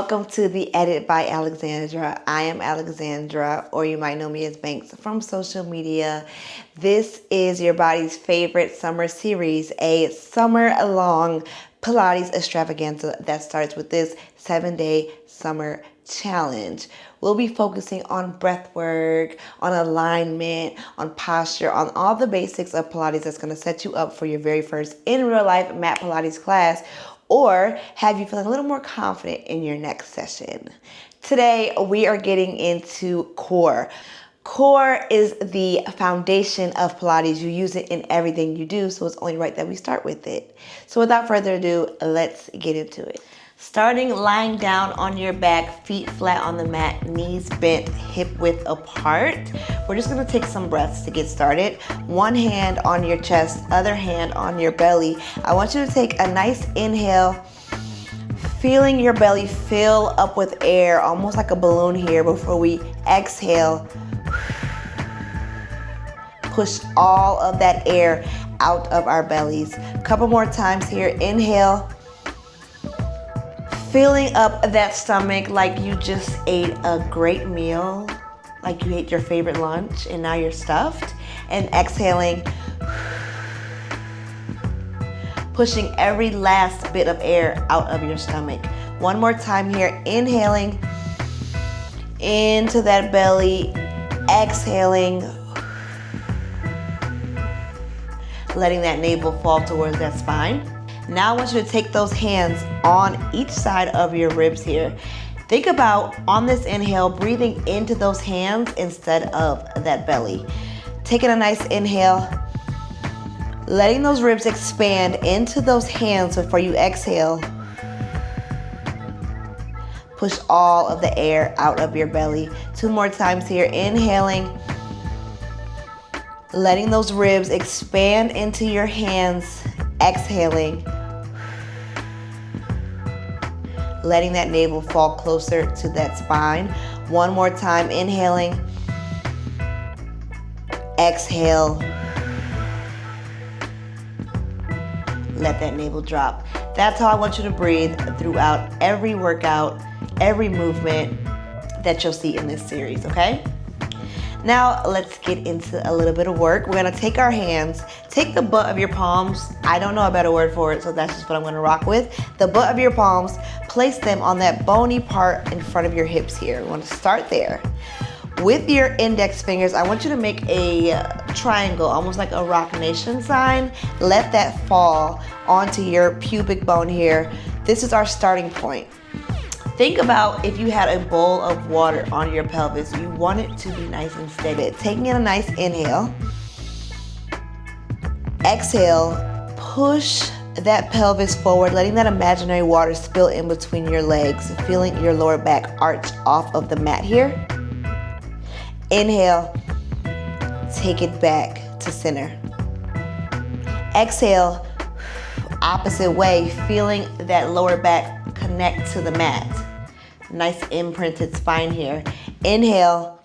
welcome to the Edit by Alexandra. I am Alexandra, or you might know me as Banks from social media. This is your body's favorite summer series, a summer-long Pilates extravaganza that starts with this 7-day summer challenge. We'll be focusing on breath work, on alignment, on posture, on all the basics of Pilates that's going to set you up for your very first in real life mat Pilates class, or have you feeling a little more confident in your next session. Today, we are getting into core. Core is the foundation of Pilates. You use it in everything you do, so it's only right that we start with it. So without further ado, let's get into it. Starting lying down on your back, feet flat on the mat, knees bent, hip width apart. We're just gonna take some breaths to get started. One hand on your chest, other hand on your belly. I want you to take a nice inhale, feeling your belly fill up with air, almost like a balloon here, before we exhale. Push all of that air out of our bellies. A couple more times here. Inhale. Filling up that stomach like you just ate a great meal, like you ate your favorite lunch and now you're stuffed. And exhaling. Pushing every last bit of air out of your stomach. One more time here. Inhaling into that belly. Exhaling. Letting that navel fall towards that spine. Now I want you to take those hands on each side of your ribs here. Think about, on this inhale, breathing into those hands instead of that belly. Taking a nice inhale, letting those ribs expand into those hands before you exhale. Push all of the air out of your belly. 2 more times here. Inhaling, letting those ribs expand into your hands. Exhaling, letting that navel fall closer to that spine. One more time. Inhaling, exhale, let that navel drop. That's how I want you to breathe throughout every workout, every movement that you'll see in this series, okay? Now let's get into a little bit of work. We're gonna take our hands, take the butt of your palms. I don't know a better word for it, so that's just what I'm gonna rock with. The butt of your palms, place them on that bony part in front of your hips here. We wanna start there. With your index fingers, I want you to make a triangle, almost like a Rock Nation sign. Let that fall onto your pubic bone here. This is our starting point. Think about if you had a bowl of water on your pelvis. You want it to be nice and steady. Taking in a nice inhale. Exhale, push that pelvis forward, letting that imaginary water spill in between your legs, feeling your lower back arch off of the mat here. Inhale, take it back to center. Exhale, opposite way, feeling that lower back connect to the mat. Nice imprinted spine here. Inhale,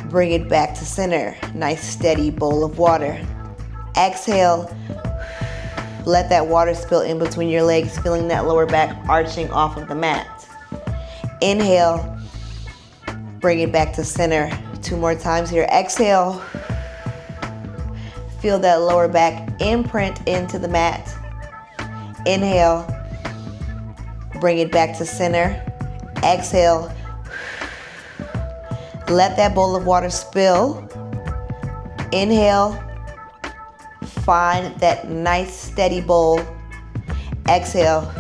bring it back to center. Nice steady bowl of water. Exhale, let that water spill in between your legs, feeling that lower back arching off of the mat. Inhale, bring it back to center. 2 more times here. Exhale, feel that lower back imprint into the mat. Inhale, bring it back to center. Exhale, let that bowl of water spill. Inhale, find that nice steady bowl. Exhale,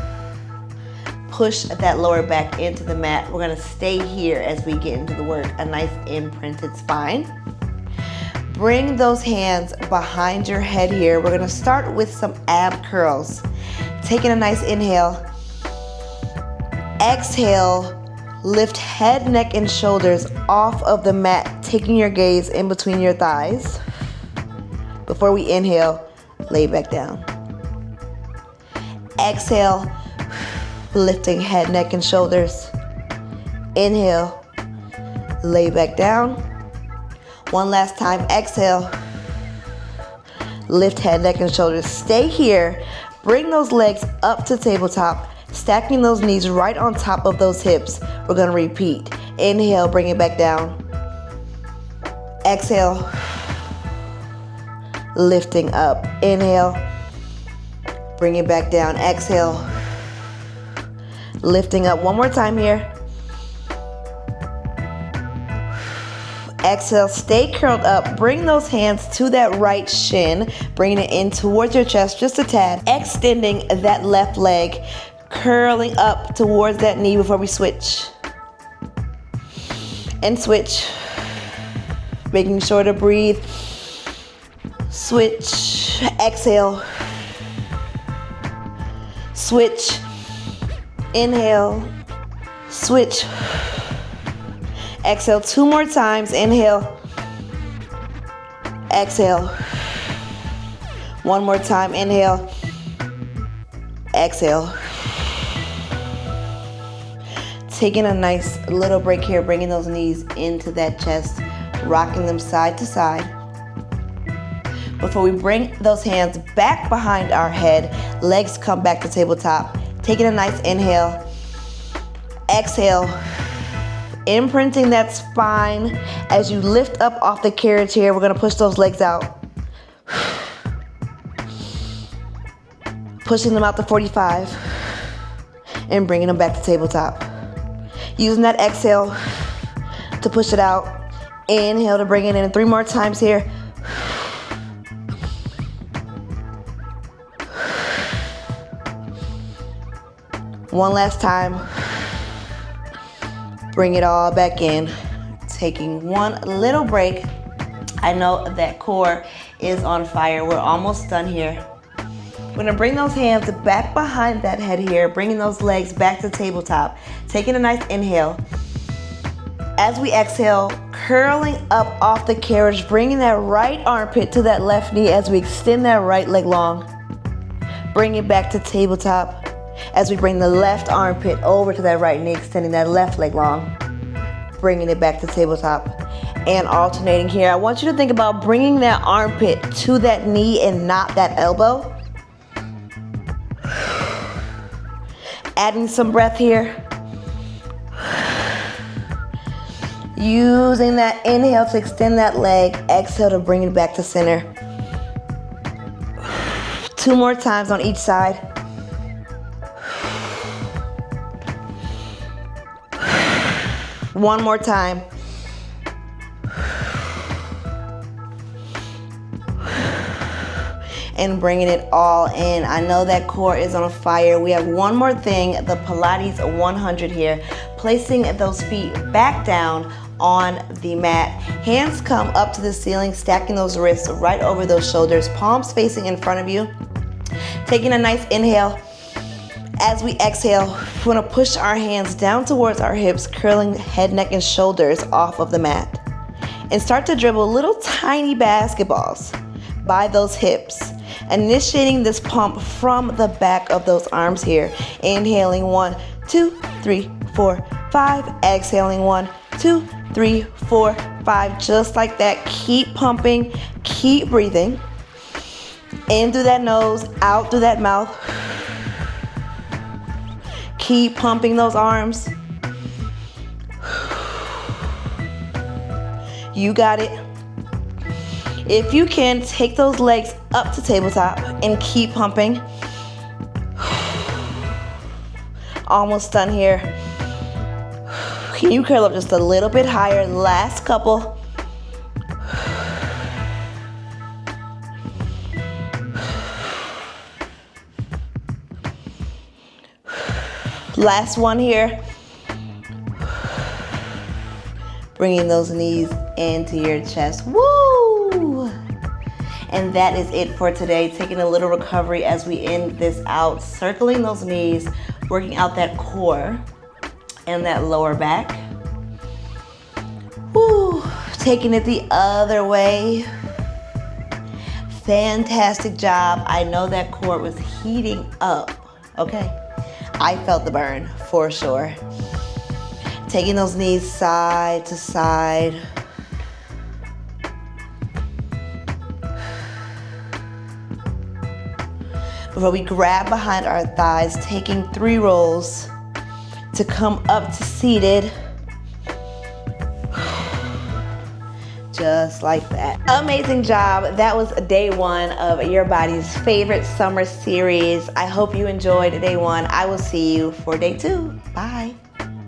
push that lower back into the mat. We're gonna stay here as we get into the work. A nice imprinted spine. Bring those hands behind your head here. We're gonna start with some ab curls. Taking a nice inhale. Exhale, lift head, neck, and shoulders off of the mat, taking your gaze in between your thighs. Before we inhale, lay back down. Exhale, lifting head, neck, and shoulders. Inhale, lay back down. One last time. Exhale, lift head, neck, and shoulders. Stay here. Bring those legs up to tabletop. Stacking those knees right on top of those hips. We're gonna repeat. Inhale, bring it back down. Exhale, lifting up. Inhale, bring it back down. Exhale, lifting up. One more time here. Exhale, stay curled up. Bring those hands to that right shin, bringing it in towards your chest just a tad. Extending that left leg, curling up towards that knee before we switch. And switch. Making sure to breathe. Switch. Exhale. Switch. Inhale. Switch. Exhale 2 more times. Inhale. Exhale. 1 more time. Inhale. Exhale. Taking a nice little break here, bringing those knees into that chest, rocking them side to side. Before we bring those hands back behind our head, legs come back to tabletop. Taking a nice inhale. Exhale. Imprinting that spine as you lift up off the carriage here. We're gonna push those legs out. Pushing them out to 45 and bringing them back to tabletop. Using that exhale to push it out. Inhale to bring it in 3 more times here. One last time. Bring it all back in. Taking one little break. I know that core is on fire. We're almost done here. We're gonna bring those hands back behind that head here, bringing those legs back to tabletop. Taking a nice inhale. As we exhale, curling up off the carriage, bringing that right armpit to that left knee as we extend that right leg long. Bring it back to tabletop as we bring the left armpit over to that right knee, extending that left leg long. Bringing it back to tabletop and alternating here. I want you to think about bringing that armpit to that knee and not that elbow. Adding some breath here. Using that inhale to extend that leg. Exhale to bring it back to center. 2 more times on each side. One more time. And bringing it all in. I know that core is on fire. We have one more thing, the Pilates 100 here. Placing those feet back down on the mat. Hands come up to the ceiling, stacking those wrists right over those shoulders, palms facing in front of you. Taking a nice inhale. As we exhale, we're gonna push our hands down towards our hips, curling head, neck, and shoulders off of the mat. And start to dribble little tiny basketballs by those hips. Initiating this pump from the back of those arms here. Inhaling 1, 2, 3, 4, 5. Exhaling 1, 2, 3, 4, 5. Just like that. Keep pumping, keep breathing. In through that nose, out through that mouth. Keep pumping those arms. You got it. If you can, take those legs up to tabletop and keep pumping. Almost done here. Can you curl up just a little bit higher? Last couple. Last one here. Bringing those knees into your chest. Woo! And that is it for today. Taking a little recovery as we end this out. Circling those knees, working out that core and that lower back. Woo! Taking it the other way. Fantastic job. I know that core was heating up, okay? I felt the burn for sure. Taking those knees side to side. where we grab behind our thighs, taking 3 rolls to come up to seated. Just like that. Amazing job. That was day 1 of your body's favorite summer series. I hope you enjoyed day 1. I will see you for day 2. Bye.